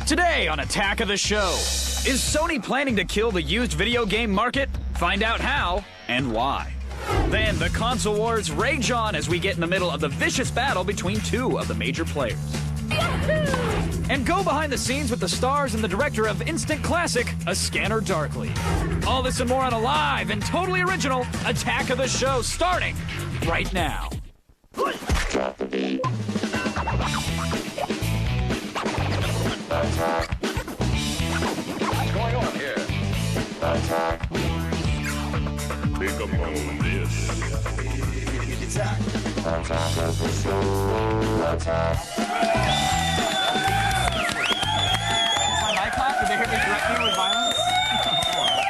Today on Attack of the Show, is Sony planning to kill the used video game market? Find out how and why. Then the console wars rage on as we get in the middle of the vicious battle between two of the major players. And go behind the scenes with the stars and the director of instant classic, A Scanner Darkly. All this and more on a live and totally original Attack of the Show, starting right now. What's going on here? Think upon this. Attack. Attack of the Show. Attack. Did they hear me threatening with violence?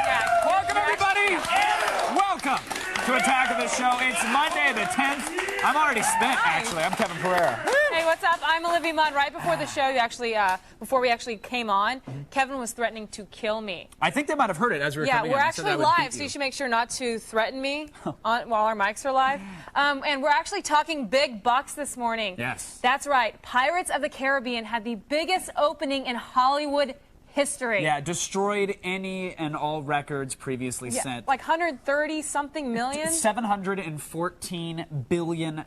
Yeah. Welcome, everybody! Welcome to Attack of the Show. It's Monday the 10th. I'm already spent, actually. I'm Kevin Pereira. Hey, what's up? I'm Olivia Munn. Right before the show, before we actually came on, Kevin was threatening to kill me. I think they might have heard it as we were coming in. Yeah, we're actually live, so you should make sure not to threaten me while our mics are live. And we're actually talking big bucks this morning. Yes. That's right. Pirates of the Caribbean had the biggest opening in Hollywood history. Yeah, destroyed any and all records previously set. Like 130-something million? $714 billion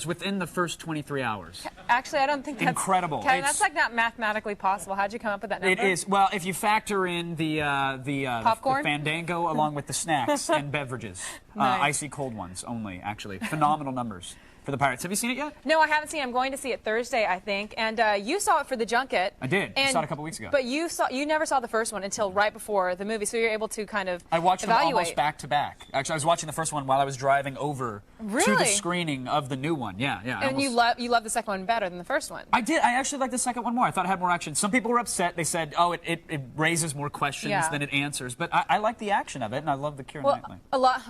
within the first 23 hours. Actually, I don't think that's... Incredible. Kevin, that's like not mathematically possible. How'd you come up with that number? It is. Well, if you factor in the popcorn? the Fandango along with the snacks and beverages. Nice. Icy cold ones only, actually. Phenomenal numbers for the Pirates. Have you seen it yet? No, I haven't seen it. I'm going to see it Thursday, I think. And you saw it for the junket. I did. I saw it a couple weeks ago. But you never saw the first one until right before the movie, so you're able to kind of I watched evaluate. them almost back to back. Actually, I was watching the first one while I was driving over to the screening of the new one. Yeah. And you love the second one better than the first one. I did. I actually liked the second one more. I thought it had more action. Some people were upset. They said, oh, it raises more questions than it answers. But I like the action of it, and I love the Keira Knightley.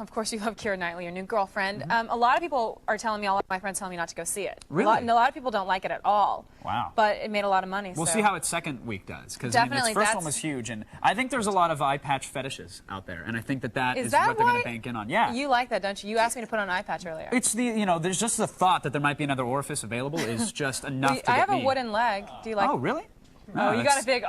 Of course, you love Keira Knightley, your new girlfriend. A lot of people are telling me, all of my friends telling me not to go see it. Really? A lot of people don't like it at all. Wow. But it made a lot of money. We'll see how its second week does. Because its first one was huge. And I think there's a lot of eye patch fetishes out there. And I think that is what they're going to bank in on. Yeah. You like that, don't you? You asked me to put on an eye patch earlier. It's there's just the thought that there might be another orifice available is just enough to get me. I have a wooden leg. Do you like Oh, really? No, you got a big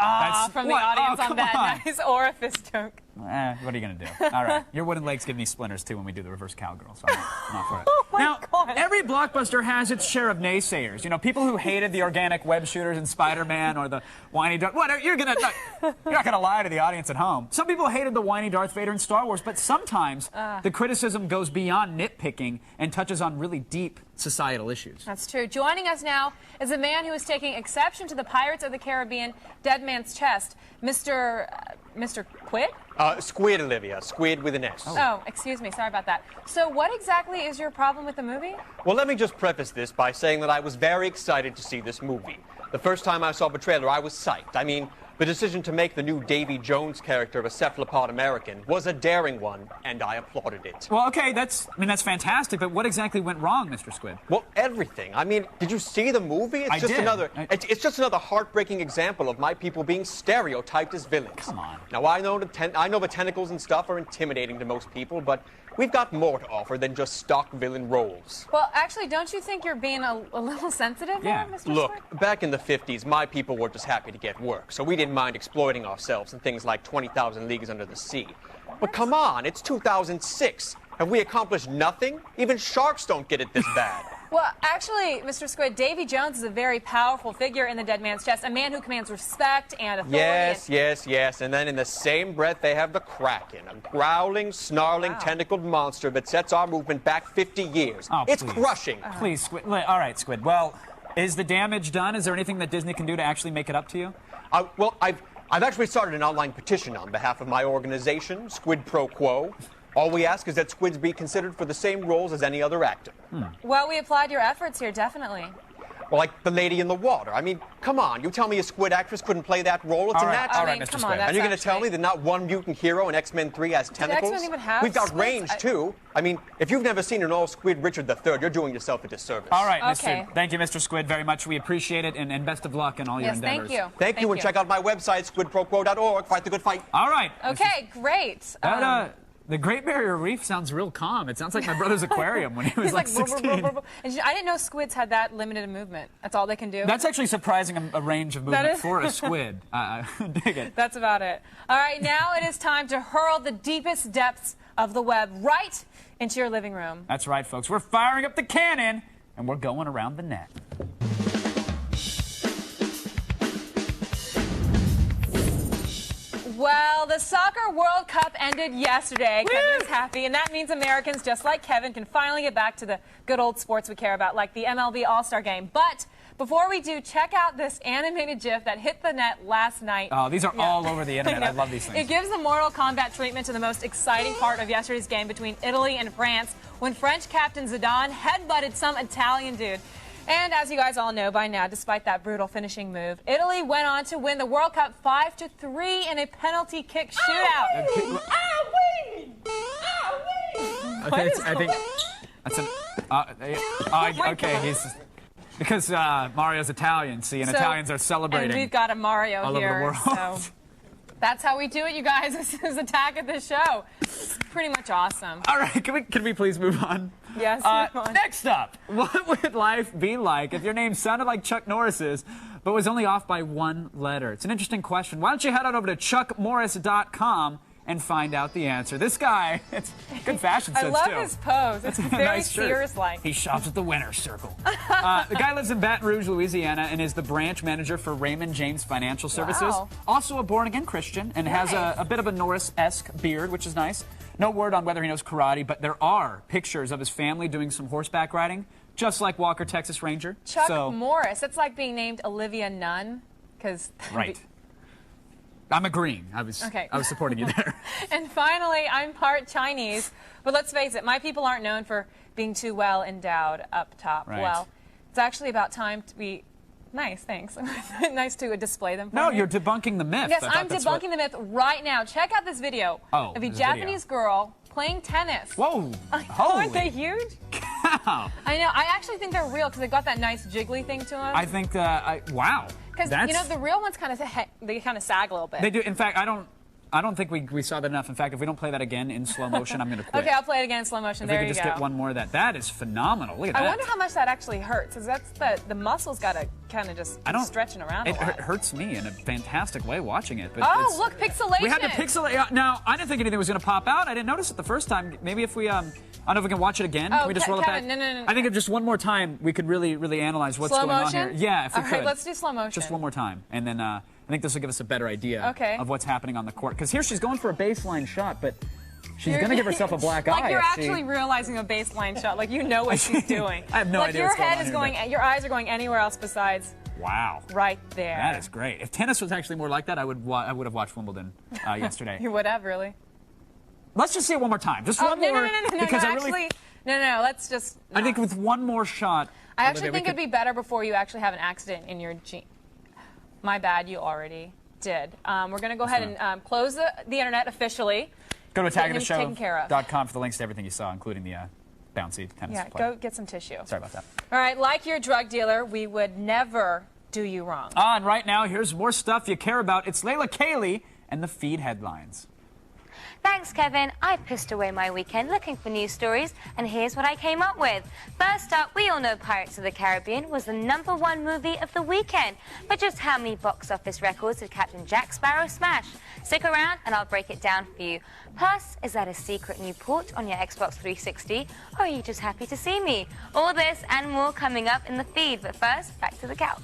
from the audience on that nice orifice joke. What are you going to do? All right. Your wooden legs give me splinters, too, when we do the reverse cowgirl, so I'm not for it. Oh, my God. Every blockbuster has its share of naysayers. You know, people who hated the organic web shooters in Spider-Man or the whiny Darth... What? You're not going to lie to the audience at home. Some people hated the whiny Darth Vader in Star Wars, but sometimes the criticism goes beyond nitpicking and touches on really deep societal issues. That's true. Joining us now is a man who is taking exception to the Pirates of the Caribbean Dead Man's Chest, Mr. Quid? Squid, Olivia. Squid with an S. Oh, excuse me. Sorry about that. So what exactly is your problem with the movie? Well, let me just preface this by saying that I was very excited to see this movie. The first time I saw the trailer, I was psyched. I mean, the decision to make the new Davy Jones character a cephalopod American was a daring one, and I applauded it. Well, okay, that's fantastic, but what exactly went wrong, Mr. Squid? Well, everything. I mean, did you see the movie? It's it's just another heartbreaking example of my people being stereotyped as villains. Come on. Now, I know the tentacles and stuff are intimidating to most people, but we've got more to offer than just stock villain roles. Well, actually, don't you think you're being a little sensitive there, Mr. Look, Squid? back in the 50s, my people were just happy to get work, so we didn't mind exploiting ourselves in things like 20,000 Leagues Under the Sea. But come on, it's 2006. Have we accomplished nothing? Even sharks don't get it this bad. Well, actually, Mr. Squid, Davy Jones is a very powerful figure in the Dead Man's Chest, a man who commands respect and authority. Yes. And then in the same breath, they have the Kraken, a growling, snarling, tentacled monster that sets our movement back 50 years. Oh, it's please. crushing. Please, Squid. All right, Squid. Well, is the damage done? Is there anything that Disney can do to actually make it up to you? Well, I've actually started an online petition on behalf of my organization, Squid Pro Quo. All we ask is that squids be considered for the same roles as any other actor. Well, we applaud your efforts here, definitely. Well, like the lady in the water. I mean, come on. You tell me a squid actress couldn't play that role? It's a natural. All right, Mr. Squid. And you're going to tell me that not one mutant hero in X-Men 3 has tentacles? X-Men even have We've got squids? range, too. I mean, if you've never seen an all-squid Richard III, you're doing yourself a disservice. All right, Okay. Thank you, Mr. Squid, very much. We appreciate it, and best of luck in all your endeavors. Yes, thank you. Thank you, and check out my website, squidproquo.org. Fight the good fight. All right. Okay, great. The Great Barrier Reef sounds real calm. It sounds like my brother's aquarium when he was He's like "Brr, brr, 16. brr, brr." And I didn't know squids had that limited movement. That's all they can do. That's actually surprising a range of movement is- for a squid. I dig it. That's about it. All right, now it is time to hurl the deepest depths of the web right into your living room. That's right, folks. We're firing up the cannon, and we're going around the net. Well, the Soccer World Cup ended yesterday. Kevin is happy, and that means Americans just like Kevin can finally get back to the good old sports we care about, like the MLB All-Star Game. But before we do, check out this animated GIF that hit the net last night. Oh, these are all over the internet. I love these things. It gives the Mortal Kombat treatment to the most exciting part of yesterday's game between Italy and France when French captain Zidane headbutted some Italian dude. And as you guys all know by now, despite that brutal finishing move, Italy went on to win the World Cup 5-3 in a penalty kick shootout. Okay, I think that's an. Okay, he's because Mario's Italian. See, and So- Italians are celebrating. And we've got a Mario all over the here. world. So that's how we do it, you guys. This is Attack at the Show. It's pretty much awesome. All right, can we please move on? Yes, move on. Next up, what would life be like if your name sounded like Chuck Norris's, but was only off by one letter? It's an interesting question. Why don't you head on over to chuckmorris.com and find out the answer. This guy, it's good fashion sense, I too. love his pose. It's very Nice shirt. Sears-like. He shops at the Winner's Circle. The guy lives in Baton Rouge, Louisiana, and is the branch manager for Raymond James Financial Services. Wow. Also a born-again Christian, and has a bit of a Norris-esque beard, which is nice. No word on whether he knows karate, but there are pictures of his family doing some horseback riding, just like Walker, Texas Ranger. Chuck Morris. It's like being named Olivia Nunn. Right. I'm agreeing. I was supporting you there. And finally, I'm part Chinese. But let's face it, my people aren't known for being too well endowed up top. Right. Well, it's actually about time to be nice, thanks. Nice to display them for No, me. you're debunking the myth. Yes, I thought I'm that's debunking the myth right now. Check out this video of a there's a Japanese girl playing tennis. Whoa! Aren't they huge? Cow. I know. I actually think they're real because they got that nice jiggly thing to them. I think wow. Because you know the real ones kind of they kind of sag a little bit. They do. In fact, I don't think we saw that enough. In fact, if we don't play that again in slow motion, I'm going to quit. Okay, I'll play it again in slow motion. If There we you could just go. get one more of that. That is phenomenal. Look at that. I wonder how much that actually hurts. Because that's the muscles got to kind of just keep stretching around a It lot. hurts me in a fantastic way watching it. But Oh, look, pixelation. We had to pixelate. Now, I didn't think anything was going to pop out. I didn't notice it the first time. Maybe if we, I don't know if we can watch it again. Oh, Can we just roll it back? Kevin, no. I think if just one more time, we could really analyze what's Slow going motion? on here. Yeah, if we All could. right, let's do slow motion. Just one more time. And then I think this will give us a better idea Okay. of what's happening on the court. Because here she's going for a baseline shot, but she's going to give herself a black eye. Like you're if she- actually realizing a baseline shot. Like you know what she's doing. I have no like idea your what's going head on is here, going, but- your eyes are going anywhere else besides Wow. right there. That is great. If tennis was actually more like that, I would have watched Wimbledon yesterday. You would have really. Let's just see it one more time. Just Oh, one no, more. no, because I actually, really, no. Let's just. I think with one more shot. I actually Olivia, we think it'd be better before you actually have an accident in your gene. My bad, you already did. We're going to go ahead and close the internet officially. Go to Get him taken care of. attackoftheshow.com for the links to everything you saw, including the bouncy tennis Yeah, player. go get some tissue. Sorry about that. All right, like your drug dealer, we would never do you wrong. And right now, here's more stuff you care about. It's Layla Cayley and the feed headlines. Thanks, Kevin. I pissed away my weekend looking for news stories, and here's what I came up with. First up, we all know Pirates of the Caribbean was the #1 movie of the weekend. But just how many box office records did Captain Jack Sparrow smash? Stick around, and I'll break it down for you. Plus, is that a secret new port on your Xbox 360, or are you just happy to see me? All this and more coming up in the feed, but first, back to the couch.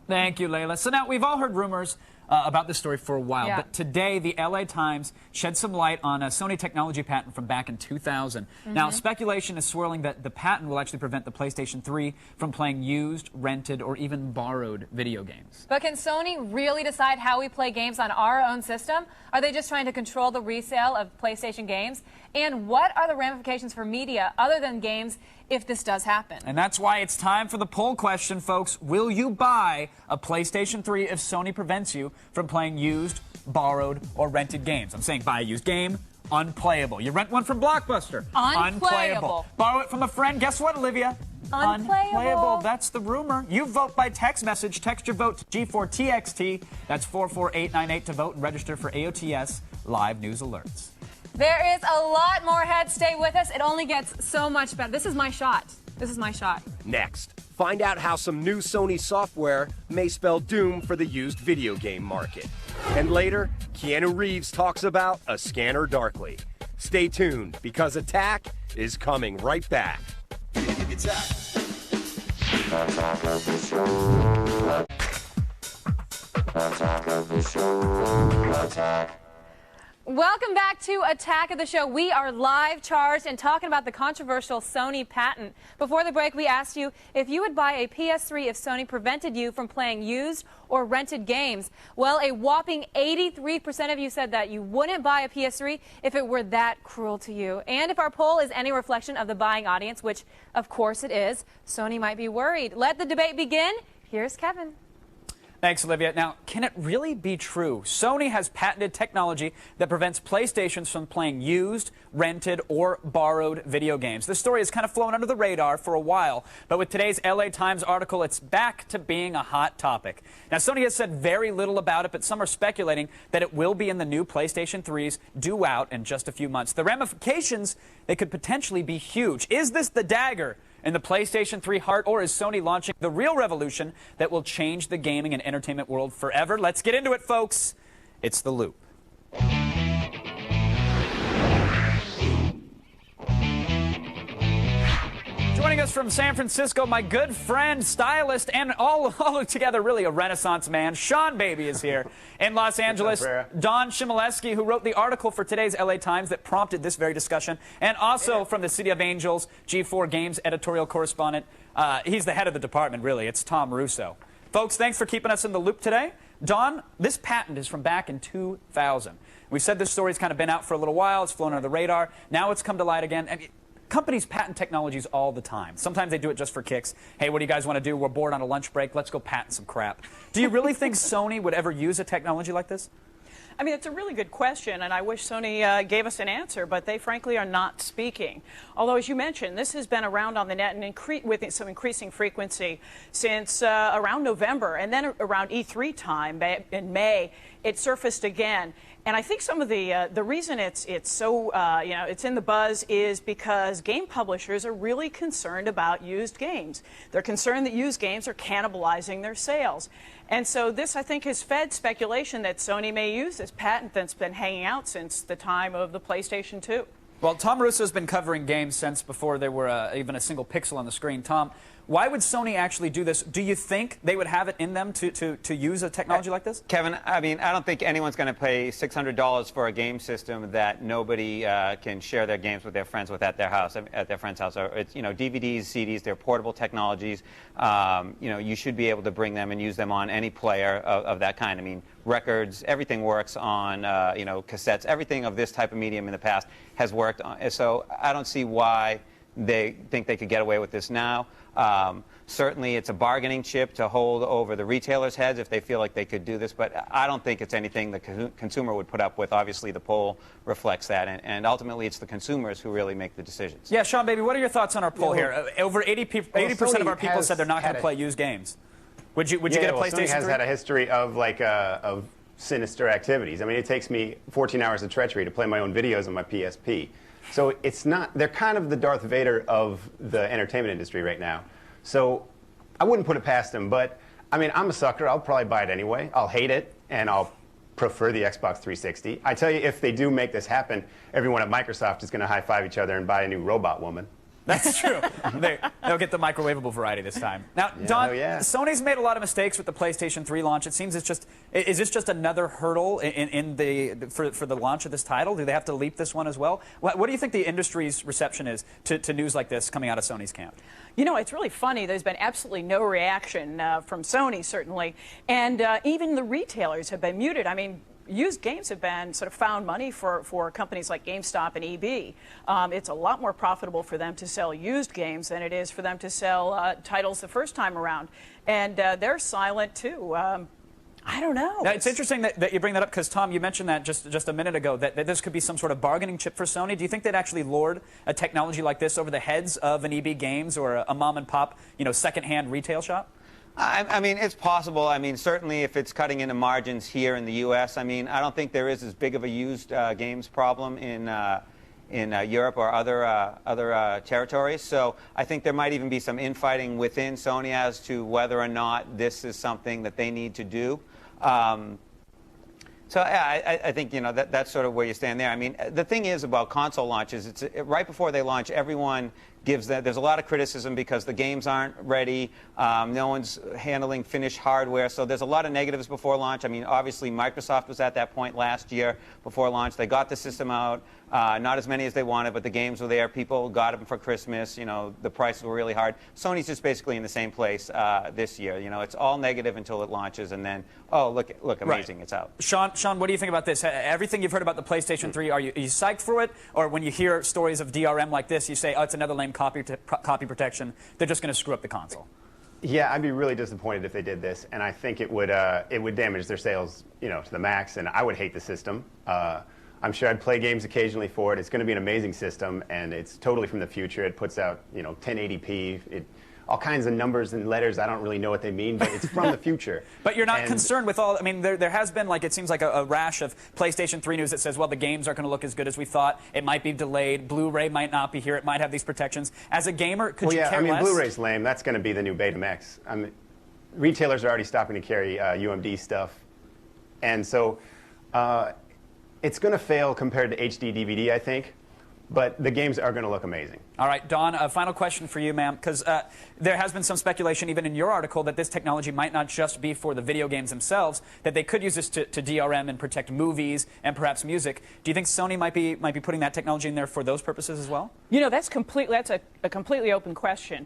Thank you, Layla. So now, we've all heard rumors about this story for a while, Yeah. but today the LA Times shed some light on a Sony technology patent from back in 2000. Now, speculation is swirling that the patent will actually prevent the PlayStation 3 from playing used, rented, or even borrowed video games. But can Sony really decide how we play games on our own system? Are they just trying to control the resale of PlayStation games? And what are the ramifications for media other than games if this does happen? And that's why it's time for the poll question, folks. Will you buy a PlayStation 3 if Sony prevents you from playing used, borrowed, or rented games? I'm saying buy a used game, unplayable. You rent one from Blockbuster, Unplayable. Borrow it from a friend. Guess what, Olivia? Unplayable. That's the rumor. You vote by text message. Text your vote to G4TXT. That's 44898 to vote and register for AOTS live news alerts. There is a lot more ahead. Stay with us. It only gets so much better. This is my shot. This is my shot. Next, find out how some new Sony software may spell doom for the used video game market. And later, Keanu Reeves talks about A Scanner Darkly. Stay tuned, because Attack is coming right back. Welcome back to Attack of the Show. We are live, charged, and talking about the controversial Sony patent. Before the break, we asked you if you would buy a PS3 if Sony prevented you from playing used or rented games. Well, a whopping 83% of you said that you wouldn't buy a PS3 if it were that cruel to you. And if our poll is any reflection of the buying audience, which of course it is, Sony might be worried. Let the debate begin. Here's Kevin. Thanks, Olivia. Now, can it really be true? Sony has patented technology that prevents PlayStations from playing used, rented, or borrowed video games. This story has kind of flown under the radar for a while, but with today's LA Times article, it's back to being a hot topic. Now, Sony has said very little about it, but some are speculating that it will be in the new PlayStation 3s due out in just a few months. The ramifications, they could potentially be huge. Is this the dagger in the PlayStation 3 heart, or is Sony launching the real revolution that will change the gaming and entertainment world forever? Let's get into it, folks. It's The Loop. Joining us from San Francisco, my good friend, stylist, and all together really a Renaissance man, Sean Baby is here. In Los Angeles, Don Chmielewski, who wrote the article for today's LA Times that prompted this very discussion, and also from the City of Angels, G4 Games editorial correspondent. He's the head of the department, really. It's Tom Russo. Folks, thanks for keeping us in the loop today. Don, this patent is from back in 2000. We said this story's kind of been out for a little while. It's flown under the radar. Now it's come to light again. Companies patent technologies all the time. Sometimes they do it just for kicks. Hey, what do you guys want to do? We're bored on a lunch break. Let's go patent some crap. Do you really think Sony would ever use a technology like this? I mean, it's a really good question, and I wish Sony gave us an answer, but they frankly are not speaking. Although, as you mentioned, this has been around on the net and with some increasing frequency since around November, and then around E3 time in May, it surfaced again. And I think some of the reason it's so it's in the buzz is because game publishers are really concerned about used games. They're concerned that used games are cannibalizing their sales. And so this, I think, has fed speculation that Sony may use this patent that's been hanging out since the time of the PlayStation 2. Well, Tom Russo's been covering games since before there were even a single pixel on the screen. Tom, why would Sony actually do this? Do you think they would have it in them to use a technology like this? Kevin, I mean, I don't think anyone's going to pay $600 for a game system that nobody can share their games with their friends with at their house, at their friend's house. Or it's, DVDs, CDs, they're portable technologies. You should be able to bring them and use them on any player of that kind. I mean, records, everything works on, cassettes. Everything of this type of medium in the past has worked on. So I don't see why they think they could get away with this now. Certainly, it's a bargaining chip to hold over the retailers' heads if they feel like they could do this, but I don't think it's anything the consumer would put up with. Obviously, the poll reflects that, and ultimately, it's the consumers who really make the decisions. Yeah, Sean, baby, what are your thoughts on our poll here? Over 80% of our people said they're not going to play used games. Would you get a PlayStation 3? Sony has had a history of of sinister activities. I mean, it takes me 14 hours of treachery to play my own videos on my PSP. So it's not, they're kind of the Darth Vader of the entertainment industry right now. So I wouldn't put it past them, but I mean, I'm a sucker. I'll probably buy it anyway. I'll hate it, and I'll prefer the Xbox 360. I tell you, if they do make this happen, everyone at Microsoft is going to high-five each other and buy a new robot woman. That's true. They'll get the microwavable variety this time. Now, Don, Sony's made a lot of mistakes with the PlayStation 3 launch. It seems is this just another hurdle for the launch of this title? Do they have to leap this one as well? What do you think the industry's reception is to news like this coming out of Sony's camp? You know, it's really funny. There's been absolutely no reaction from Sony, certainly, and even the retailers have been muted. I mean, used games have been sort of found money for companies like GameStop and EB. It's a lot more profitable for them to sell used games than it is for them to sell titles the first time around. And they're silent, too. I don't know. Now, it's interesting that you bring that up because, Tom, you mentioned that just a minute ago, that this could be some sort of bargaining chip for Sony. Do you think they'd actually lord a technology like this over the heads of an EB Games or a mom-and-pop, second-hand retail shop? I mean, it's possible. I mean, certainly if it's cutting into margins here in the U.S., I mean, I don't think there is as big of a used games problem in Europe or other territories. So I think there might even be some infighting within Sony as to whether or not this is something that they need to do. So yeah, I think, you know, that's sort of where you stand there. I mean, the thing is about console launches, it's right before they launch, everyone gives that. There's a lot of criticism because the games aren't ready. No one's handling finished hardware. So there's a lot of negatives before launch. I mean, obviously, Microsoft was at that point last year before launch. They got the system out. Not as many as they wanted, but the games were there. People got them for Christmas. You know, the prices were really hard. Sony's just basically in the same place this year. You know, it's all negative until it launches, and then, oh, look, amazing, right. It's out. Sean, what do you think about this? Everything you've heard about the PlayStation 3, are you psyched for it? Or when you hear stories of DRM like this, you say, oh, it's another lame copy protection. They're just going to screw up the console. Yeah, I'd be really disappointed if they did this, and I think it would damage their sales, you know, to the max, and I would hate the system. I'm sure I'd play games occasionally for it. It's going to be an amazing system, and it's totally from the future. It puts out, you know, 1080p, all kinds of numbers and letters. I don't really know what they mean, but it's from the future. But you're not concerned with all, I mean, there has been, like, it seems like a rash of PlayStation 3 news that says, well, the games aren't going to look as good as we thought. It might be delayed. Blu-ray might not be here. It might have these protections. As a gamer, could you care less? Blu-ray's lame. That's going to be the new Betamax. I mean, retailers are already stopping to carry UMD stuff. And so it's going to fail compared to HD DVD, I think. But the games are going to look amazing. All right, Dawn, a final question for you, ma'am, because there has been some speculation, even in your article, that this technology might not just be for the video games themselves, that they could use this to DRM and protect movies and perhaps music. Do you think Sony might be putting that technology in there for those purposes as well? You know, that's a completely open question.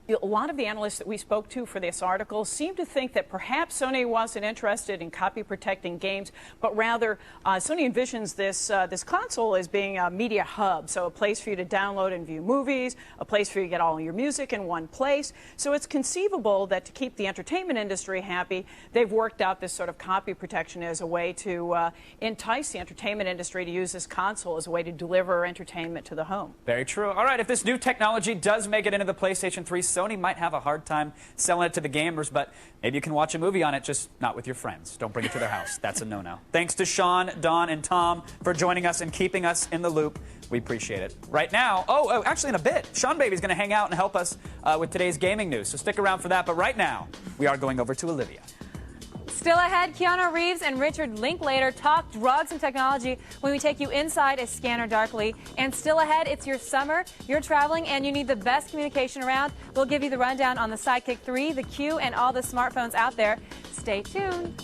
A lot of the analysts that we spoke to for this article seem to think that perhaps Sony wasn't interested in copy protecting games, but rather Sony envisions this console as being a media hub, so a place for you to download and view movies, a place for you to get all your music in one place. So it's conceivable that to keep the entertainment industry happy, they've worked out this sort of copy protection as a way to entice the entertainment industry to use this console as a way to deliver entertainment to the home. Very true. All right, if this new technology does make it into the PlayStation 3, Sony might have a hard time selling it to the gamers, but maybe you can watch a movie on it, just not with your friends. Don't bring it to their house. That's a no-no. Thanks to Sean, Dawn, and Tom for joining us and keeping us in the loop. We appreciate it. Right now, actually in a bit, Sean Baby's going to hang out and help us with today's gaming news, so stick around for that. But right now, we are going over to Olivia. Still ahead, Keanu Reeves and Richard Linklater talk drugs and technology when we take you inside a Scanner Darkly. And still ahead, it's your summer, you're traveling, and you need the best communication around. We'll give you the rundown on the Sidekick 3, the Q, and all the smartphones out there. Stay tuned.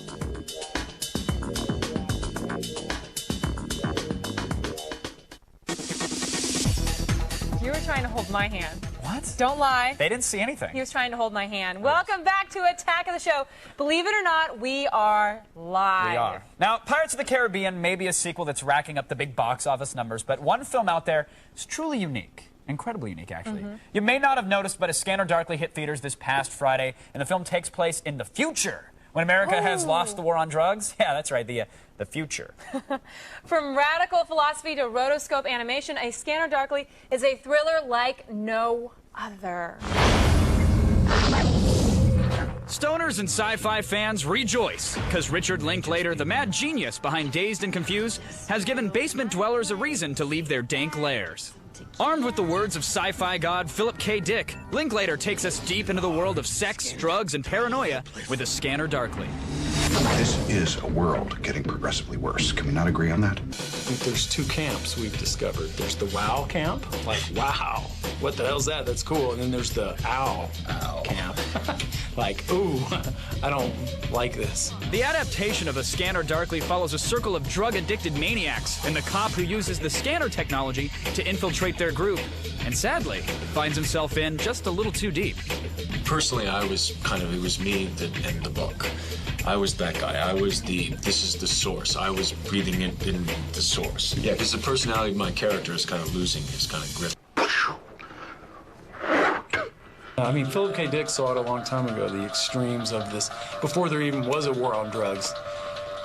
You were trying to hold my hand. What? Don't lie. They didn't see anything. He was trying to hold my hand. Welcome back to Attack of the Show. Believe it or not, we are live. We are. Now, Pirates of the Caribbean may be a sequel that's racking up the big box office numbers, but one film out there is truly unique. Incredibly unique, actually. You may not have noticed, but A Scanner Darkly hit theaters this past Friday, and the film takes place in the future, when America has lost the war on drugs. Yeah, that's right, the future. From radical philosophy to rotoscope animation, A Scanner Darkly is a thriller like no other. Stoners and sci-fi fans rejoice, because Richard Linklater, the mad genius behind Dazed and Confused, has given basement dwellers a reason to leave their dank lairs. Armed with the words of sci-fi god Philip K. Dick, Linklater takes us deep into the world of sex, drugs, and paranoia with A Scanner Darkly. This is a world getting progressively worse. Can we not agree on that? I think there's two camps we've discovered. There's the wow camp, like, wow, what the hell's that? That's cool. And then there's the ow camp, like, ooh, I don't like this. The adaptation of A Scanner Darkly follows a circle of drug-addicted maniacs and the cop who uses the scanner technology to infiltrate their group, and sadly, finds himself in just a little too deep. Personally, it was me in the book. I was that guy. I was this is the source. I was breathing in the source. Yeah, because the personality of my character is kind of losing his kind of grip. I mean, Philip K. Dick saw it a long time ago, the extremes of this. Before there even was a war on drugs,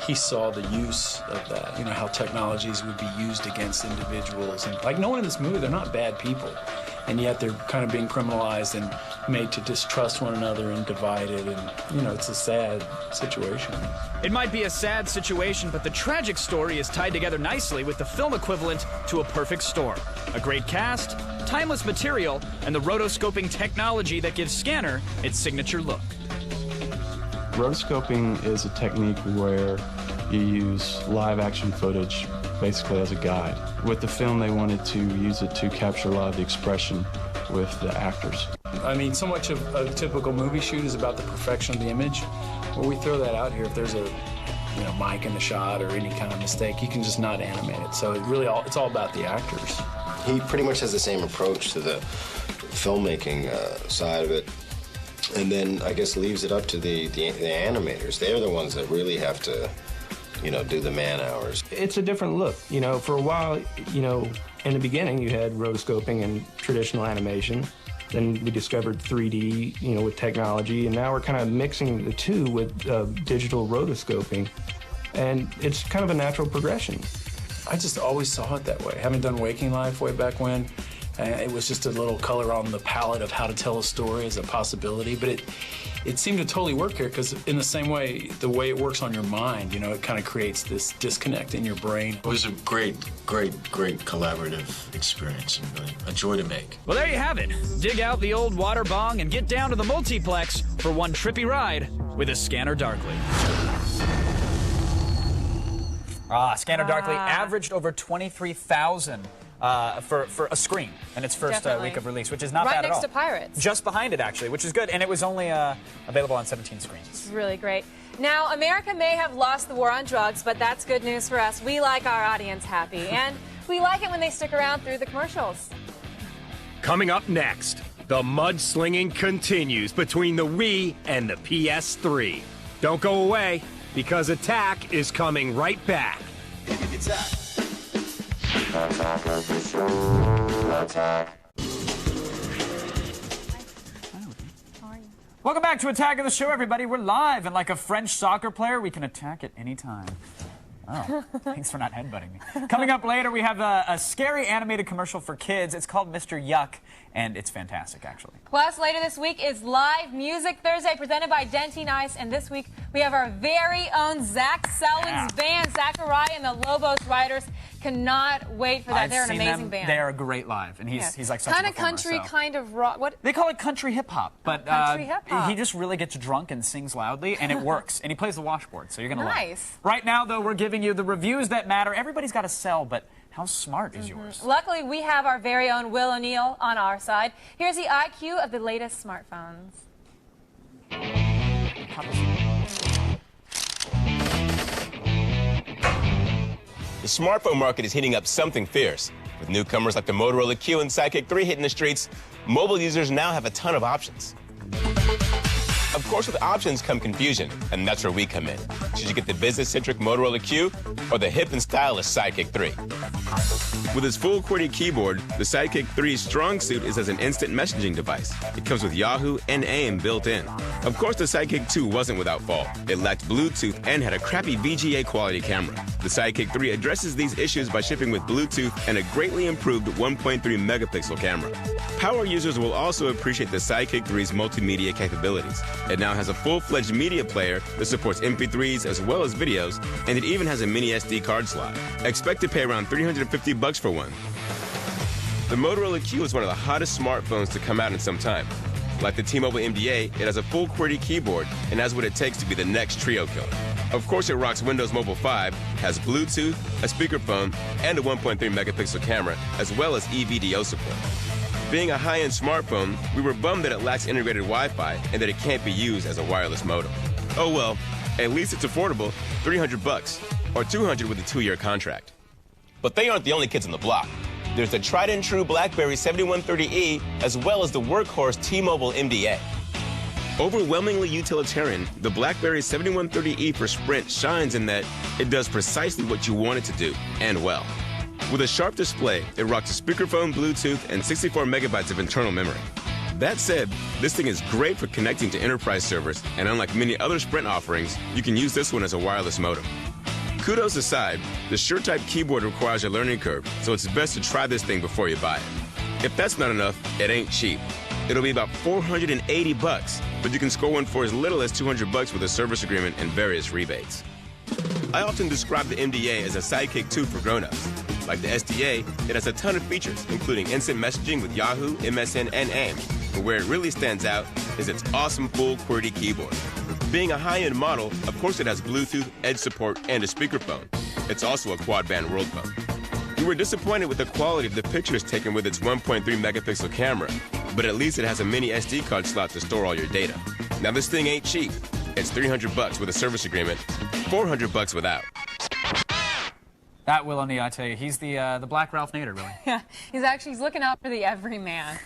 he saw the use of that, you know, how technologies would be used against individuals. And like no one in this movie, they're not bad people. and yet they're kind of being criminalized and made to distrust one another and divided, and, you know, it's a sad situation. It might be a sad situation, but the tragic story is tied together nicely with the film equivalent to a perfect storm. A great cast, timeless material, and the rotoscoping technology that gives Scanner its signature look. Rotoscoping is a technique where you use live action footage basically as a guide. With the film, they wanted to use it to capture a lot of the expression with the actors. I mean, so much of a typical movie shoot is about the perfection of the image. Well, we throw that out here. If there's a mic in the shot or any kind of mistake, you can just not animate it. So it's all about the actors. He pretty much has the same approach to the filmmaking side of it, and then I guess leaves it up to the animators. They're the ones that really have to, do the man hours. It's a different look. For a while, in the beginning, you had rotoscoping and traditional animation. Then we discovered 3D, with technology, and now we're kind of mixing the two with digital rotoscoping, and it's kind of a natural progression. I just always saw it that way. Having done Waking Life way back when, it was just a little color on the palette of how to tell a story as a possibility, but it seemed to totally work here because in the same way, the way it works on your mind, it kind of creates this disconnect in your brain. It was a great collaborative experience and really a joy to make. Well, there you have it. Dig out the old water bong and get down to the multiplex for one trippy ride with a Scanner Darkly. Scanner Darkly averaged over 23,000 for a screen in its first week of release, which is not bad at all. Right next to Pirates. Just behind it, actually, which is good. And it was only available on 17 screens. It's really great. Now, America may have lost the war on drugs, but that's good news for us. We like our audience happy, and we like it when they stick around through the commercials. Coming up next, the mudslinging continues between the Wii and the PS3. Don't go away, because Attack is coming right back. Welcome back to Attack of the Show, everybody. We're live, and like a French soccer player, we can attack at any time. Oh, thanks for not headbutting me. Coming up later, we have a scary animated commercial for kids. It's called Mr. Yuck, and it's fantastic, actually. Plus, later this week is Live Music Thursday, presented by Dentine Ice, and this week we have our very own Zach Selwyn's band, Zachariah and the Lobos Riders. Cannot wait for that. They're an amazing band. They are great live, and he's like such kind a of performer, country, kind of rock. What they call it, country hip hop, but country hip hop. He just really gets drunk and sings loudly, and it works. And he plays the washboard, so you're gonna love it. Nice. Right now, though, we're giving you the reviews that matter. Everybody's got to sell, but how smart is yours? Luckily, we have our very own Will O'Neill on our side. Here's the IQ of the latest smartphones. The smartphone market is heating up something fierce. With newcomers like the Motorola Q and Sidekick 3 hitting the streets, mobile users now have a ton of options. Of course, with options come confusion, and that's where we come in. Should you get the business-centric Motorola Q or the hip and stylish Sidekick 3? With its full QWERTY keyboard, the Sidekick 3's strong suit is as an instant messaging device. It comes with Yahoo and AIM built in. Of course, the Sidekick 2 wasn't without fault. It lacked Bluetooth and had a crappy VGA quality camera. The Sidekick 3 addresses these issues by shipping with Bluetooth and a greatly improved 1.3 megapixel camera. Power users will also appreciate the Sidekick 3's multimedia capabilities. It now has a full-fledged media player that supports MP3s as well as videos, and it even has a mini SD card slot. Expect to pay around $350 for one. The Motorola Q is one of the hottest smartphones to come out in some time. Like the T-Mobile MDA, it has a full QWERTY keyboard and has what it takes to be the next trio killer. Of course, it rocks Windows Mobile 5, has Bluetooth, a speakerphone, and a 1.3 megapixel camera, as well as eVDO support. Being a high-end smartphone, we were bummed that it lacks integrated Wi-Fi and that it can't be used as a wireless modem. Oh well, at least it's affordable, $300, or $200 with a 2-year contract. But they aren't the only kids on the block. There's the tried and true BlackBerry 7130E, as well as the workhorse T-Mobile MDA. Overwhelmingly utilitarian, the BlackBerry 7130E for Sprint shines in that it does precisely what you want it to do, and well. With a sharp display, it rocks a speakerphone, Bluetooth, and 64 megabytes of internal memory. That said, this thing is great for connecting to enterprise servers, and unlike many other Sprint offerings, you can use this one as a wireless modem. Kudos aside, the SureType keyboard requires a learning curve, so it's best to try this thing before you buy it. If that's not enough, it ain't cheap. It'll be about $480, but you can score one for as little as $200 with a service agreement and various rebates. I often describe the MDA as a Sidekick 2 for grown-ups. Like the SDA, it has a ton of features, including instant messaging with Yahoo, MSN, and AIM. But where it really stands out is its awesome full QWERTY keyboard. Being a high-end model, of course it has Bluetooth, Edge support, and a speakerphone. It's also a quad-band world phone. We were disappointed with the quality of the pictures taken with its 1.3 megapixel camera, but at least it has a mini SD card slot to store all your data. Now this thing ain't cheap. It's $300 with a service agreement, $400 without. That Will O'Neill, I tell you, he's the Black Ralph Nader, really. Yeah, he's looking out for the everyman.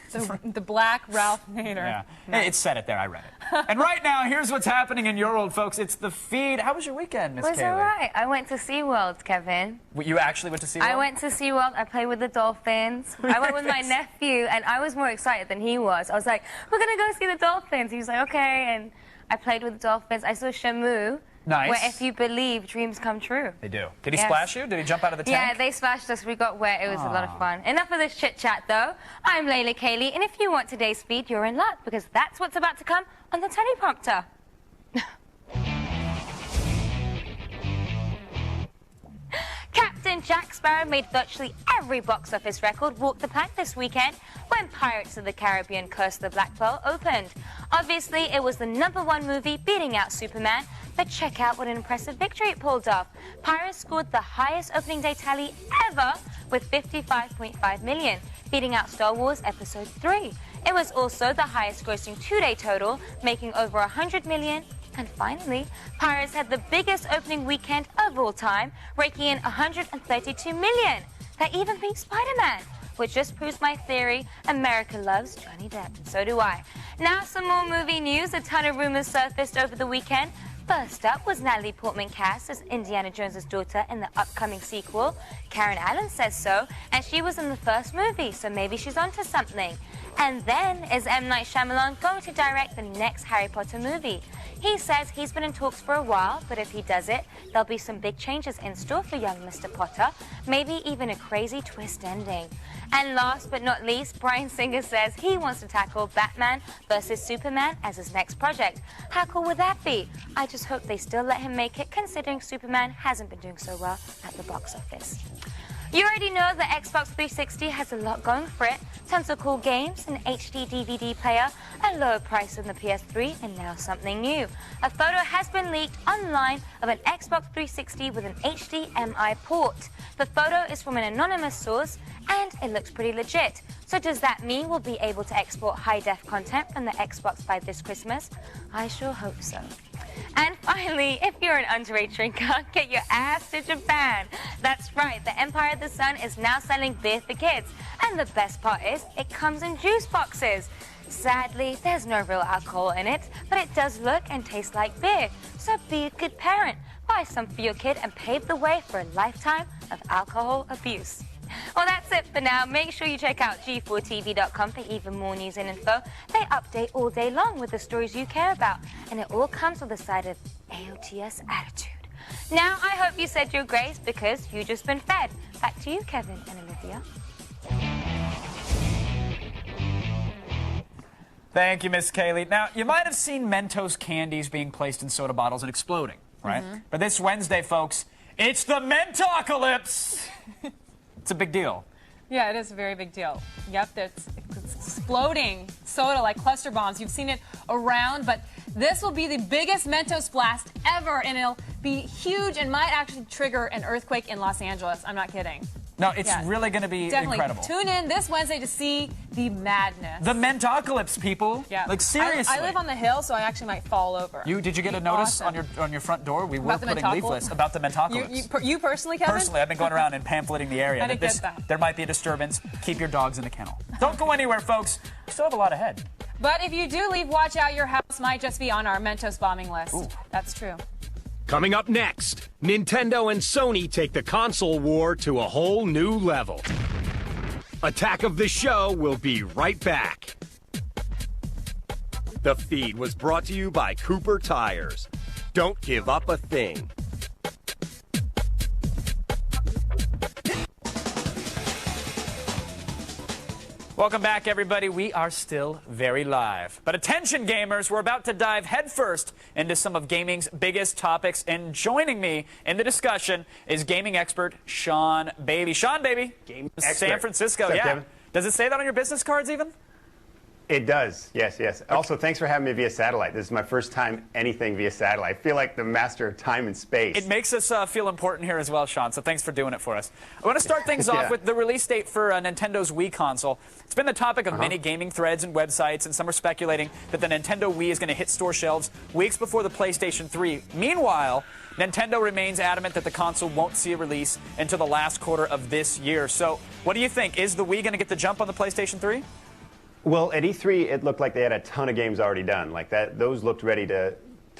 The Black Ralph Nader. Yeah, hey, it said it there. I read it. And right now, here's what's happening in your world, folks. It's The Feed. How was your weekend, Miss Kaylee? It was all right. I went to SeaWorld, Kevin. You actually went to SeaWorld? I went to SeaWorld. I played with the dolphins. I went with my nephew, and I was more excited than he was. I was like, we're going to go see the dolphins. He was like, okay. And I played with the dolphins. I saw Shamu. Nice. Where if you believe, dreams come true. They do. Did he splash you? Did he jump out of the tank? Yeah, they splashed us. We got wet. It was a lot of fun. Enough of this chit-chat, though. I'm Layla Kaylee, and if you want today's feed, you're in luck, because that's what's about to come on the teleprompter. Captain Jack Sparrow made virtually every box office record walk the plank this weekend when Pirates of the Caribbean: Curse of the Black Pearl opened. Obviously, it was the #1 movie, beating out Superman, but check out what an impressive victory it pulled off. Pirates scored the highest opening day tally ever with $55.5 million, beating out Star Wars Episode 3. It was also the highest grossing two-day total, making over $100 million. And finally, Pirates had the biggest opening weekend of all time, raking in $132 million. That even beat Spider-Man, which just proves my theory: America loves Johnny Depp, and so do I. Now some more movie news. A ton of rumors surfaced over the weekend. First up was Natalie Portman cast as Indiana Jones' daughter in the upcoming sequel. Karen Allen says so, and she was in the first movie, so maybe she's onto something. And then, is M. Night Shyamalan going to direct the next Harry Potter movie? He says he's been in talks for a while, but if he does it, there'll be some big changes in store for young Mr. Potter, maybe even a crazy twist ending. And last but not least, Bryan Singer says he wants to tackle Batman vs. Superman as his next project. How cool would that be? I just hope they still let him make it, considering Superman hasn't been doing so well at the box office. You already know the Xbox 360 has a lot going for it. Tons of cool games, an HD DVD player, a lower price than the PS3, and now something new. A photo has been leaked online of an Xbox 360 with an HDMI port. The photo is from an anonymous source, and it looks pretty legit. So does that mean we'll be able to export high-def content from the Xbox by this Christmas? I sure hope so. And finally, if you're an underage drinker, get your ass to Japan. That's right, the Empire of the Sun is now selling beer for kids. And the best part is, it comes in juice boxes. Sadly, there's no real alcohol in it, but it does look and taste like beer. So be a good parent, buy some for your kid, and pave the way for a lifetime of alcohol abuse. Well, that's it for now. Make sure you check out G4TV.com for even more news and info. They update all day long with the stories you care about, and it all comes with a side of AOTS attitude. Now, I hope you said your grace, because you just been fed. Back to you, Kevin and Olivia. Thank you, Miss Kaylee. Now, you might have seen Mentos candies being placed in soda bottles and exploding, right? Mm-hmm. But this Wednesday, folks, it's the Mentocalypse! It's a big deal. Yeah, it is a very big deal. Yep, it's exploding soda like cluster bombs. You've seen it around, but this will be the biggest Mentos blast ever, and it'll be huge and might actually trigger an earthquake in Los Angeles. I'm not kidding. No, it's really going to be incredible. Tune in this Wednesday to see the madness. The Mentocalypse, people. Yeah. Like, seriously. I live on the hill, so I actually might fall over. Did you get a notice on your front door? We were putting leaflets about the Mentocalypse. You personally, Kevin? Personally, I've been going around and pamphleting the area. I didn't get that. There might be a disturbance. Keep your dogs in the kennel. Don't go anywhere, folks. We still have a lot ahead. But if you do leave, watch out. Your house might just be on our Mentos bombing list. Ooh. That's true. Coming up next, Nintendo and Sony take the console war to a whole new level. Attack of the Show will be right back. The feed was brought to you by Cooper Tires. Don't give up a thing. Welcome back, everybody. We are still very live. But attention, gamers, we're about to dive headfirst into some of gaming's biggest topics. And joining me in the discussion is gaming expert Sean Baby. Sean Baby, San Francisco. What's up, yeah. Kevin? Does it say that on your business cards even? It does, yes, yes. Okay. Also, thanks for having me via satellite. This is my first time anything via satellite. I feel like the master of time and space. It makes us feel important here as well, Sean, so thanks for doing it for us. I want to start things off with the release date for Nintendo's Wii console. It's been the topic of many gaming threads and websites, and some are speculating that the Nintendo Wii is going to hit store shelves weeks before the PlayStation 3. Meanwhile, Nintendo remains adamant that the console won't see a release until the last quarter of this year. So what do you think? Is the Wii going to get the jump on the PlayStation 3? Well, at E3, it looked like they had a ton of games already done. Like that, those looked ready to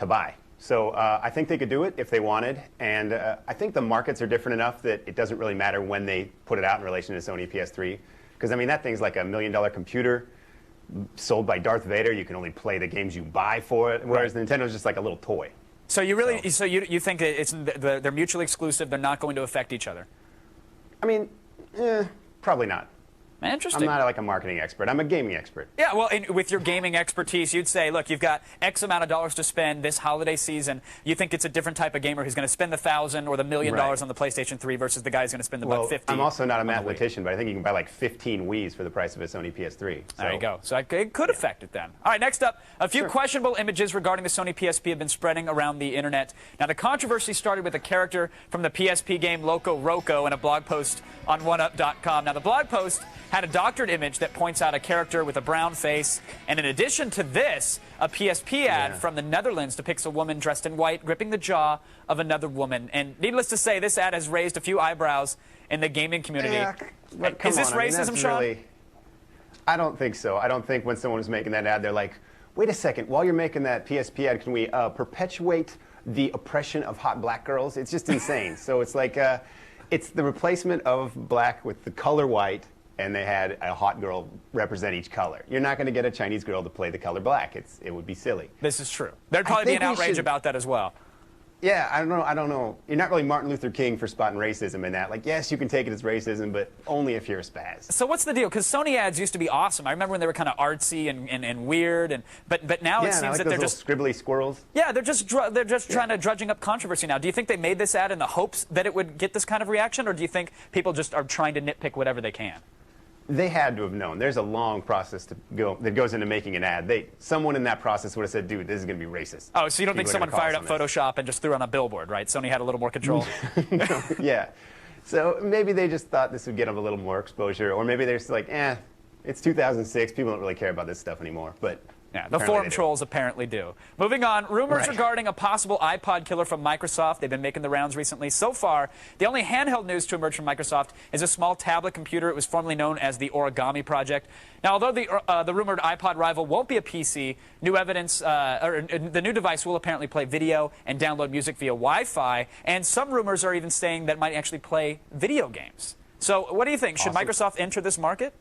buy. So I think they could do it if they wanted. And I think the markets are different enough that it doesn't really matter when they put it out in relation to Sony PS3. Because, I mean, that thing's like $1 million computer sold by Darth Vader. You can only play the games you buy for it, whereas Nintendo's just like a little toy. So you really, so you think that they're mutually exclusive, they're not going to affect each other? I mean, probably not. Interesting. I'm not like a marketing expert. I'm a gaming expert. Yeah, well, with your gaming expertise, you'd say, look, you've got X amount of dollars to spend this holiday season. You think it's a different type of gamer who's going to spend the $1,000 or the $1 million on the PlayStation 3 versus the guy who's going to spend the $150. I'm also not a mathematician, but I think you can buy like 15 Wiis for the price of a Sony PS3. So. There you go. So it could affect it then. All right, next up, a few questionable images regarding the Sony PSP have been spreading around the internet. Now, the controversy started with a character from the PSP game Loco Roco in a blog post on OneUp.com. Now, the blog post had a doctored image that points out a character with a brown face, and in addition to this, a PSP ad from the Netherlands depicts a woman dressed in white gripping the jaw of another woman. And needless to say, this ad has raised a few eyebrows in the gaming community. Is this racism, Sean? Really, I don't think so. I don't think when someone is making that ad, they're like, wait a second, while you're making that PSP ad, can we perpetuate the oppression of hot black girls? It's just insane. So it's like, it's the replacement of black with the color white, and they had a hot girl represent each color. You're not going to get a Chinese girl to play the color black. It would be silly. This is true. There'd probably be an outrage about that as well. Yeah, I don't know. You're not really Martin Luther King for spotting racism in that. Like, yes, you can take it as racism, but only if you're a spaz. So what's the deal? Because Sony ads used to be awesome. I remember when they were kind of artsy and weird, but now it seems like that those they're just scribbly squirrels. Yeah, they're just trying to drudging up controversy now. Do you think they made this ad in the hopes that it would get this kind of reaction, or do you think people just are trying to nitpick whatever they can? They had to have known. There's a long process that goes into making an ad. Someone in that process would have said, dude, this is going to be racist. Oh, so you don't think someone fired up Photoshop and just threw on a billboard, right? Sony had a little more control. No, yeah. So maybe they just thought this would get them a little more exposure, or maybe they're just like, it's 2006. People don't really care about this stuff anymore. But yeah, the forum trolls apparently do. Moving on, rumors regarding a possible iPod killer from Microsoft. They've been making the rounds recently. So far, the only handheld news to emerge from Microsoft is a small tablet computer. It was formerly known as the Origami Project. Now, although the rumored iPod rival won't be a PC, new evidence, or the new device will apparently play video and download music via Wi-Fi, and some rumors are even saying that it might actually play video games. So what do you think? Should Microsoft enter this market?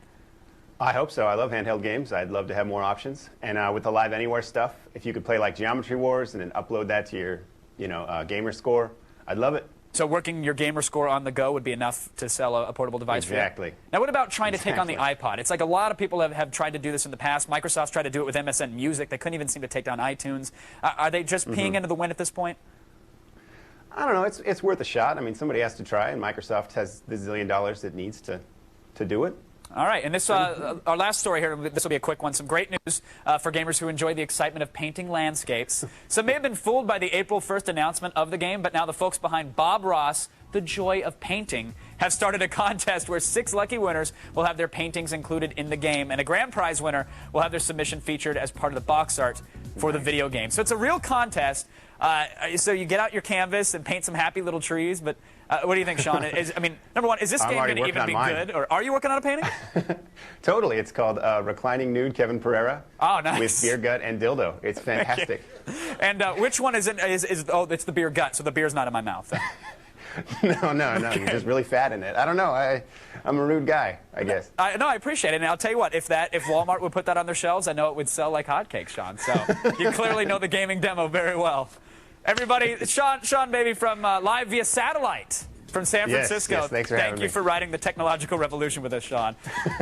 I hope so. I love handheld games. I'd love to have more options. And with the Live Anywhere stuff, if you could play like Geometry Wars and then upload that to your, gamer score, I'd love it. So working your gamer score on the go would be enough to sell a portable device for you? Exactly. Now, what about trying to take on the iPod? It's like a lot of people have tried to do this in the past. Microsoft's tried to do it with MSN Music. They couldn't even seem to take down iTunes. Are they just peeing into the wind at this point? I don't know. It's worth a shot. I mean, somebody has to try, and Microsoft has the $1 zillion it needs to do it. All right, and this our last story here, this will be a quick one. Some great news for gamers who enjoy the excitement of painting landscapes. Some may have been fooled by the April 1st announcement of the game, but now the folks behind Bob Ross, The Joy of Painting, have started a contest where 6 lucky winners will have their paintings included in the game, and a grand prize winner will have their submission featured as part of the box art for the video game. So it's a real contest. So you get out your canvas and paint some happy little trees, but what do you think, Sean? I mean, number one, is this game going to even be good, or are you working on a painting? Totally. It's called Reclining Nude Kevin Pereira. Oh, nice. With beer gut and dildo. It's fantastic. And which one is it? Oh, it's the beer gut, so the beer's not in my mouth. No. You're just really fat in it. I don't know. I'm a rude guy, I guess. No, I appreciate it. And I'll tell you what, if Walmart would put that on their shelves, I know it would sell like hotcakes, Sean. So you clearly know the gaming demo very well. Everybody, Sean Baby from live via satellite From San Francisco. Yes, thanks for having Thank you me. for riding the technological revolution with us, Sean.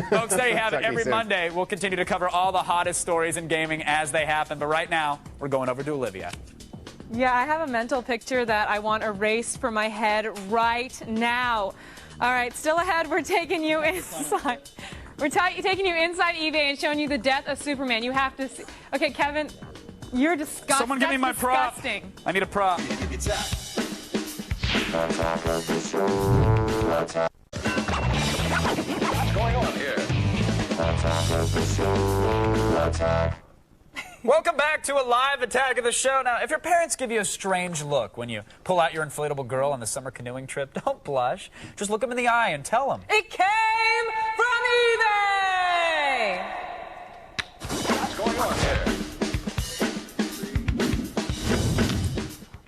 Folks, there you have it. Talk to you Every soon. Monday, we'll continue to cover all the hottest stories in gaming as they happen. But right now, we're going over to Olivia. Yeah, I have a mental picture that I want erased from my head right now. All right, still ahead, we're taking you inside. We're taking you inside eBay and showing you the death of Superman. You have to see. Okay, Kevin, you're disgusting. Someone give me my prop. Disgusting. I need a prop. What's going on here? Welcome back to a live attack of the show. Now, if your parents give you a strange look when you pull out your inflatable girl on the summer canoeing trip, don't blush. Just look them in the eye and tell them. It came from eBay! What's going on here?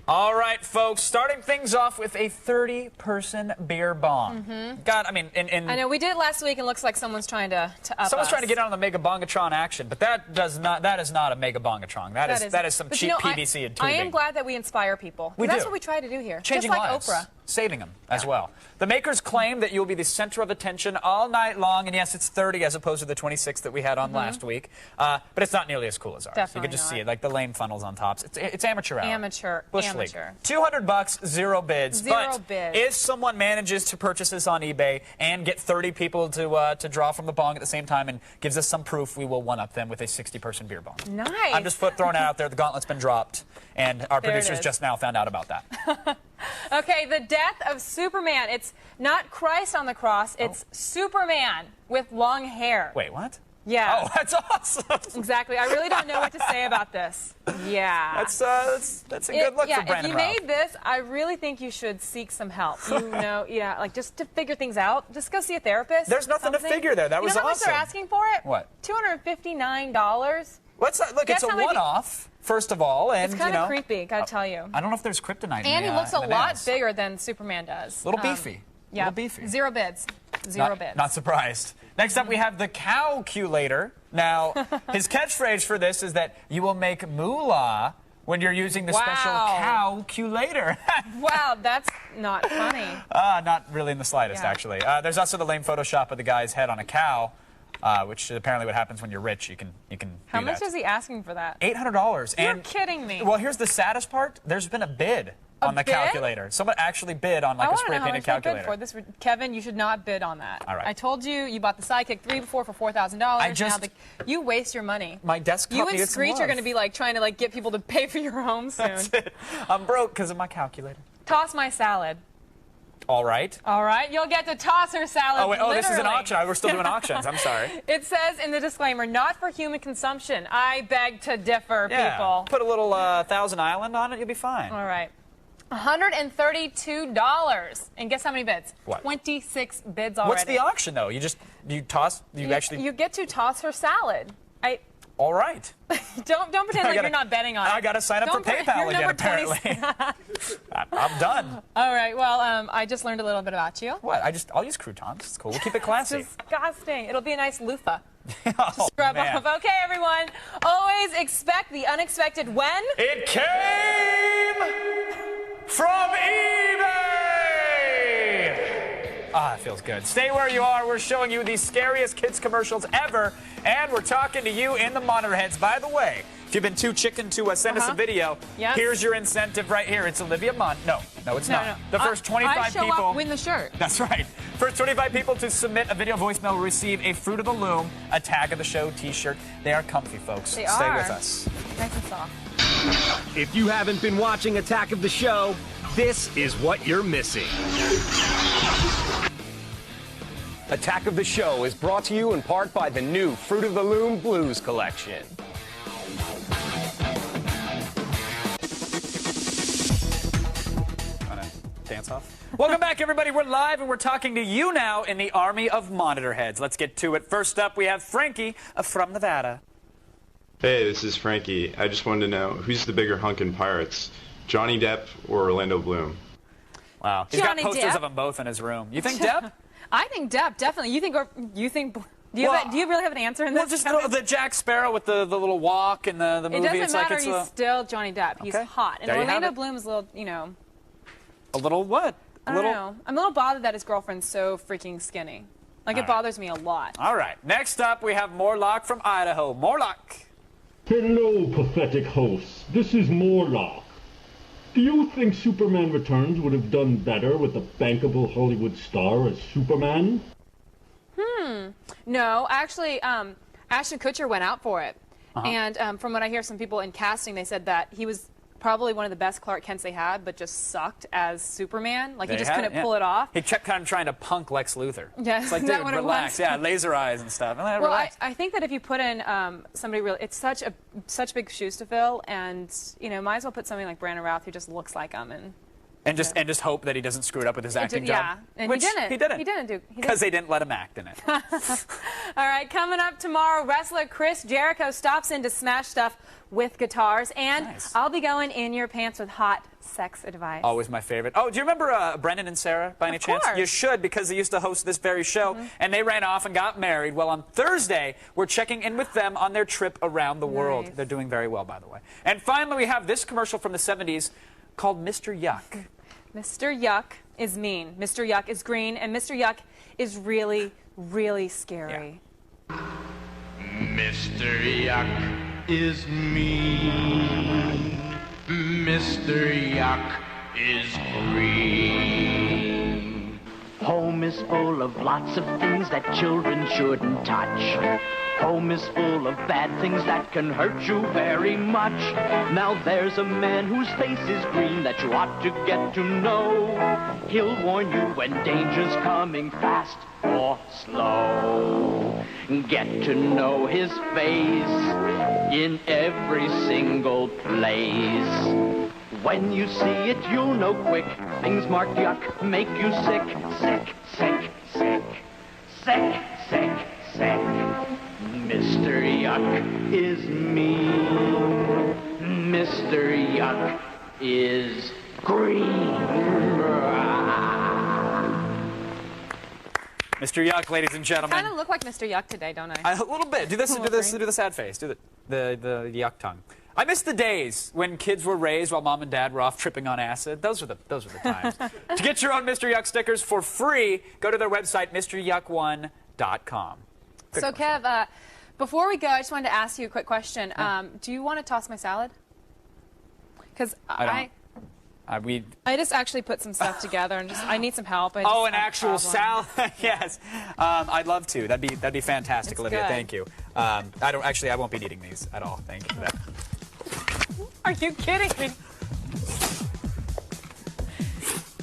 All right, folks, starting things off with a 30-person beer bong. God, I mean, I know, we did it last week and it looks like someone's trying to up someone's us. trying to get on the Mega Bongatron action, but that is not a Mega Bongatron. That is some But cheap you know, PVC and tubing. I am glad that we inspire people. We That's do. what we try to do here. Changing Just like lives, Oprah. saving them as well. The makers claim that you'll be the center of attention all night long, and yes, it's 30 as opposed to the 26 that we had on last week. But it's not nearly as cool as ours. Definitely you can just not. see it, like the lame funnels on tops. It's amateur hour. Amateur. Bush Amateur. League. $200, zero bids. Zero but bids. if someone manages to purchase this on eBay and get 30 people to draw from the bong at the same time and gives us some proof, we will one-up them with a 60-person beer bong. Nice. I'm just throwing it out there. The gauntlet's been dropped, and our There it producers is. just now found out about that. Okay, the death of Superman. It's not Christ on the cross, it's Superman with long hair. Wait, what? Yeah. Oh, that's awesome. Exactly. I really don't know what to say about this. Yeah. That's a good look for Brandon if you Routh. made this, I really think you should seek some help. You know, yeah, like just to figure things out. Just go see a therapist. There's nothing to something. figure there. That was You know how much they're awesome. asking for it? What? $259. Look, Guess it's a how many- one-off, first of all, and It's kind you know, of creepy, gotta tell you. I don't know if there's kryptonite. And in he the, looks a in the lot nails. bigger than Superman does. Little beefy. Yeah. Little beefy. Zero bids. Zero bids. Not surprised. Next up, we have the Calculator. Now, his catchphrase for this is that you will make moolah when you're using the special calculator. Wow, that's not funny. Not really in the slightest, Yeah. actually. There's also the lame Photoshop of the guy's head on a cow, which is apparently what happens when you're rich. You can How do much that. is he asking for that? $800. You're and kidding me. Well, here's the saddest part. There's been a bid on the bid? calculator. Someone actually bid on like I a want to spray know how painted much they bid calculator. for this. Kevin, you should not bid on that. All right. I told you bought the Sidekick 3 before for $4,000. just- You waste your money. My desktop You and needed some Screech are love. going to be like trying to like get people to pay for your home soon. That's it. I'm broke because of my calculator. Toss my salad. All right. All right, you'll get to toss her salad. Oh, wait. Oh, this is an literally. auction. We're still doing auctions. I'm sorry. It says in the disclaimer, not for human consumption. I beg to differ, Yeah. people. Put a little Thousand Island on it. You'll be fine. All right. $132. And guess how many bids? What? 26 bids already. What's the auction, though? You actually... You get to toss her salad. All right. Don't pretend like gotta- you're not betting on it. I got to sign up for Don't pre- PayPal you're again, number apparently. 26. I'm done. All right. Well, I just learned a little bit about you. What? I'll use croutons. It's cool. We'll keep it classy. Disgusting. It'll be a nice loofah. Oh, Scrub man. off. Okay, everyone. Always expect the unexpected when. It came from eBay! Ah, it feels good. Stay where you are. We're showing you the scariest kids commercials ever, and we're talking to you in the monitor heads. By the way, if you've been too chicken to send us a video, Yes. here's your incentive right here. It's Olivia Munn. No, it's not. No. The first 25 I show people. up, win the shirt. That's right. First 25 people to submit a video voicemail will receive a Fruit of the Loom, a Tag of the Show t-shirt. They are comfy, folks. They Stay are. with us. Nice and soft. If you haven't been watching Attack of the Show, this is what you're missing. Attack of the Show is brought to you in part by the new Fruit of the Loom Blues collection. Dance off. Welcome back, everybody. We're live, and we're talking to you now in the army of monitor heads. Let's get to it. First up, we have Frankie from Nevada. Hey, this is Frankie. I just wanted to know, who's the bigger hunk in Pirates, Johnny Depp or Orlando Bloom? Wow. He's Johnny got posters Depp. of them both in his room. You think Depp? I think Depp, definitely. You think? Do you really have an answer in Well, this? just the Jack Sparrow with the little walk and the movie. It doesn't it's matter. like it's He's still Johnny Depp. He's Okay. hot. And There you have Orlando it. Bloom is a little, a little what? I don't know. I'm a little bothered that his girlfriend's so freaking skinny. Like, it bothers me a lot. All right. Next up, we have Morlock from Idaho. Morlock. Hello, pathetic hosts. This is Morlock. Do you think Superman Returns would have done better with a bankable Hollywood star as Superman? No, actually, Ashton Kutcher went out for it. And from what I hear, some people in casting, they said that he was probably one of the best Clark Kents they had, but just sucked as Superman. Like, he just couldn't pull it off. He kept kind of trying to punk Lex Luthor. Yeah, it's like, is that dude, what it relax. was? Yeah, laser eyes and stuff. Well, I think that if you put in somebody real, it's such big shoes to fill, and you know, might as well put somebody like Brandon Routh who just looks like him and just hope that he doesn't screw it up with his acting job. Yeah, and Which he didn't. He didn't. Because they didn't let him act in it. All right, coming up tomorrow, wrestler Chris Jericho stops in to smash stuff with guitars, and I'll be going in your pants with hot sex advice. Always my favorite. Oh, do you remember Brendan and Sarah by any chance? You should, because they used to host this very show, and they ran off and got married. Well, on Thursday, we're checking in with them on their trip around the world. They're doing very well, by the way. And finally, we have this commercial from the 70s called Mr. Yuck. Mr. Yuck is mean, Mr. Yuck is green, and Mr. Yuck is really, really scary. Mr. Yuck is mean. Mr. Yuck is green. Home is full of lots of things that children shouldn't touch. Home is full of bad things that can hurt you very much. Now there's a man whose face is green that you ought to get to know. He'll warn you when danger's coming fast or slow. Get to know his face in every single place. When you see it, you'll know quick. Things marked yuck make you sick, sick, sick, sick, sick, sick, sick. Mr. Yuck is mean. Mr. Yuck is green. Mr. Yuck, ladies and gentlemen. Kind of look like Mr. Yuck today, don't I? A little bit. Do the sad face. Do the yuck tongue. I miss the days when kids were raised while mom and dad were off tripping on acid. Those were the times. To get your own Mr. Yuck stickers for free, go to their website, MrYuck1.com. So, Kev, before we go, I just wanted to ask you a quick question. Do you want to toss my salad? Because I just actually put some stuff together, and I need some help. Oh, an actual salad? Yes. I'd love to. That'd be fantastic, Olivia. Good. Thank you. I won't be eating these at all. Thank you for that. Are you kidding me?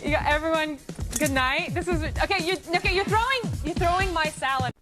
Everyone, good night. This is okay. You're throwing my salad.